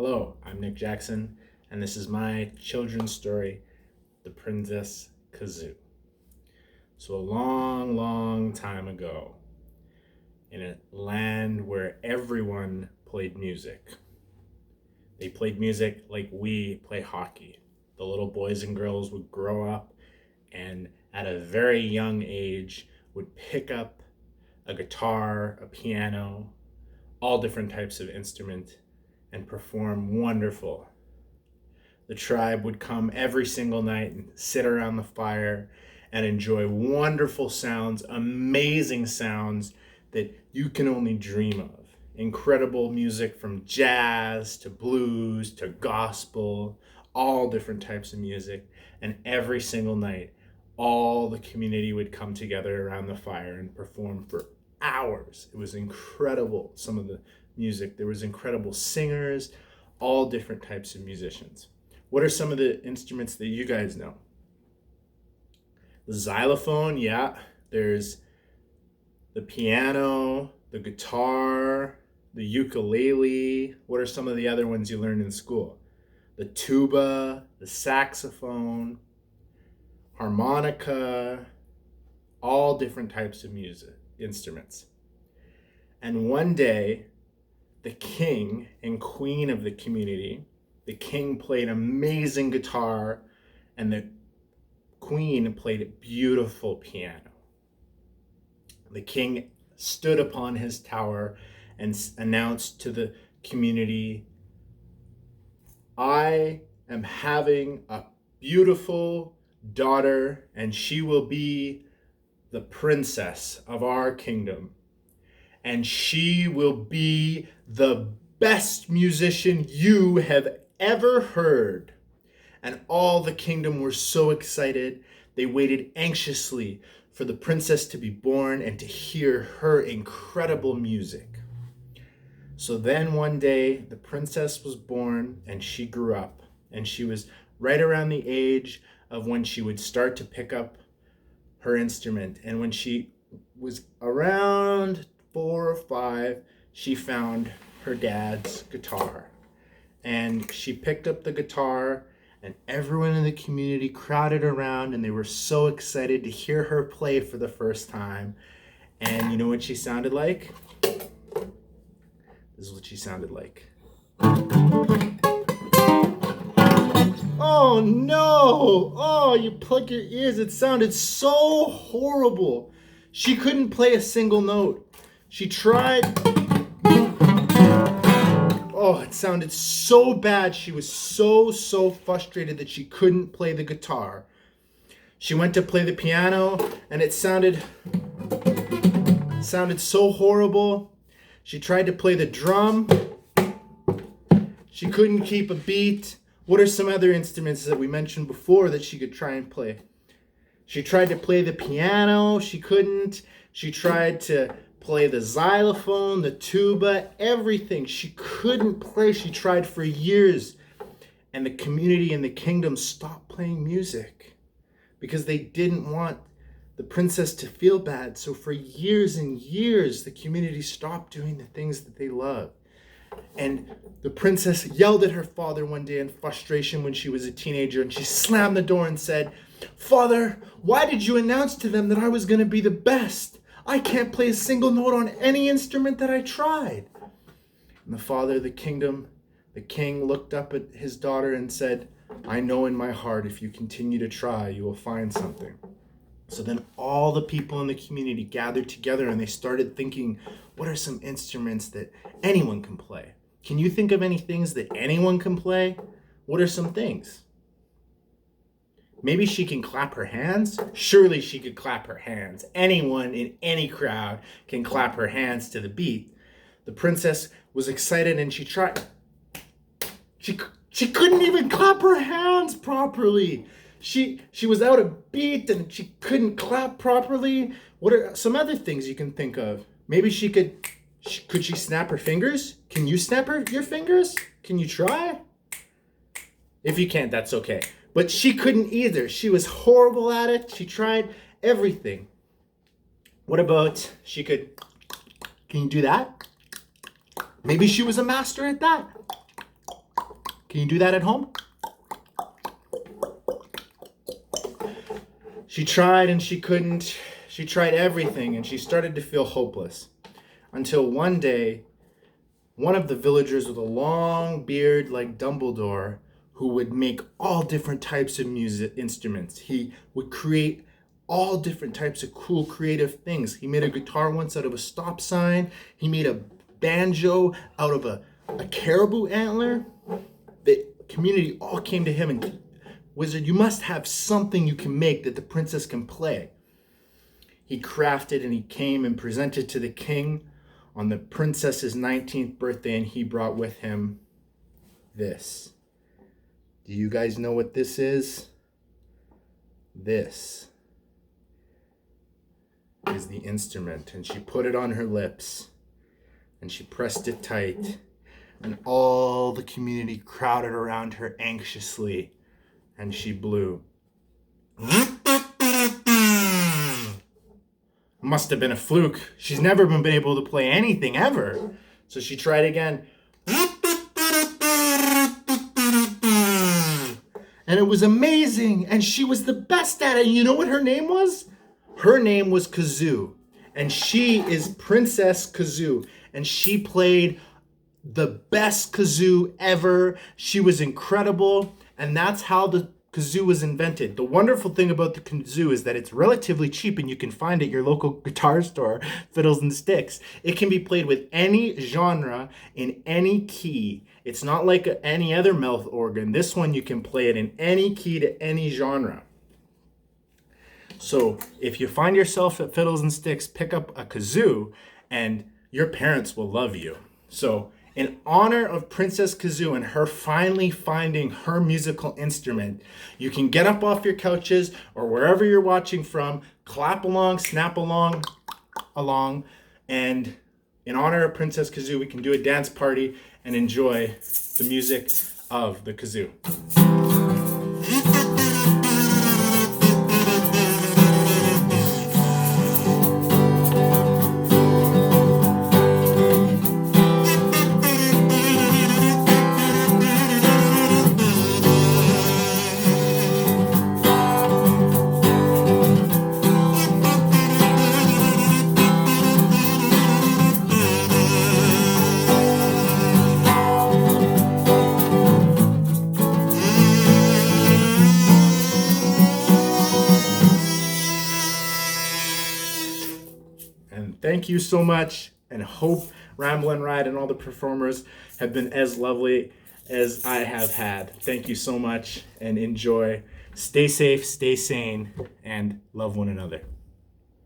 Hello, I'm Nick Jackson, and this is my children's story, The Princess Kazoo. So, a long, long time ago, in a land where everyone played music, they played music like we play hockey. The little boys and girls would grow up and, at a very young age, would pick up a guitar, a piano, all different types of instruments and perform wonderful. The tribe would come every single night and sit around the fire and enjoy wonderful sounds, amazing sounds that you can only dream of. Incredible music from jazz to blues to gospel, all different types of music. And every single night, all the community would come together around the fire and perform for hours. It was incredible, some of the music. There was incredible singers, all different types of musicians. What are some of the instruments that you guys know? The xylophone, yeah. There's the piano, the guitar, the ukulele. What are some of the other ones you learned in school? The tuba, the saxophone, harmonica, all different types of music, instruments. And one day, the king and queen of the community, the king played amazing guitar and the queen played a beautiful piano. The king stood upon his tower and announced to the community, "I am having a beautiful daughter, and she will be the princess of our kingdom. And she will be the best musician you have ever heard." And all the kingdom were so excited. They waited anxiously for the princess to be born and to hear her incredible music. So then one day, the princess was born and she grew up. And she was right around the age of when she would start to pick up her instrument. And when she was around 4 or 5, she found her dad's guitar. And she picked up the guitar, and everyone in the community crowded around, and they were so excited to hear her play for the first time. And you know what she sounded like? This is what she sounded like. Oh no! Oh, you plug your ears. It sounded so horrible. She couldn't play a single note. She tried. Oh, it sounded so bad. She was so frustrated that she couldn't play the guitar. She went to play the piano and it sounded so horrible. She tried to play the drum. She couldn't keep a beat. What are some other instruments that we mentioned before that she could try and play? She tried to play the piano. She couldn't. She tried to play the xylophone, the tuba, everything. She couldn't play. She tried for years. And the community and the kingdom stopped playing music because they didn't want the princess to feel bad. So for years and years, the community stopped doing the things that they loved. And the princess yelled at her father one day in frustration when she was a teenager, and she slammed the door and said, "Father, why did you announce to them that I was going to be the best? I can't play a single note on any instrument that I tried." And the father, the king looked up at his daughter and said, "I know in my heart if you continue to try, you will find something." So then all the people in the community gathered together and they started thinking, what are some instruments that anyone can play? Can you think of any things that anyone can play? What are some things? Maybe she can clap her hands? Surely she could clap her hands. Anyone in any crowd can clap her hands to the beat. The princess was excited and she tried. She couldn't even clap her hands properly. She was out of beat and she couldn't clap properly. What are some other things you can think of? Maybe could she snap her fingers? Can you snap your fingers? Can you try? If you can't, that's okay. But she couldn't either. She was horrible at it. She tried everything. What about can you do that? Maybe she was a master at that. Can you do that at home? She tried and she couldn't. She tried everything and she started to feel hopeless. Until one day, one of the villagers with a long beard like Dumbledore, who would make all different types of music instruments. He would create all different types of cool creative things. He made a guitar once out of a stop sign. He made a banjo out of a caribou antler. The community all came to him and, "Wizard, you must have something you can make that the princess can play." He crafted and he came and presented to the king on the princess's 19th birthday, and he brought with him this. Do you guys know what this is? This is the instrument, and she put it on her lips and she pressed it tight, and all the community crowded around her anxiously, and she blew. Must have been a fluke. She's never been able to play anything ever. So she tried again. And it was amazing. And she was the best at it. And you know what her name was? Her name was Kazoo. And she is Princess Kazoo. And she played the best kazoo ever. She was incredible. And that's how the kazoo was invented. The wonderful thing about the kazoo is that it's relatively cheap and you can find it at your local guitar store, Fiddles and Sticks. It can be played with any genre in any key. It's not like any other mouth organ. This one you can play it in any key to any genre. So if you find yourself at Fiddles and Sticks, pick up a kazoo and your parents will love you. So in honor of Princess Kazoo and her finally finding her musical instrument, you can get up off your couches or wherever you're watching from, clap along, snap along, and in honor of Princess Kazoo, we can do a dance party and enjoy the music of the kazoo. Thank you so much, and hope Ramble and Ride and all the performers have been as lovely as I have had. Thank you so much, and enjoy. Stay safe, stay sane, and love one another.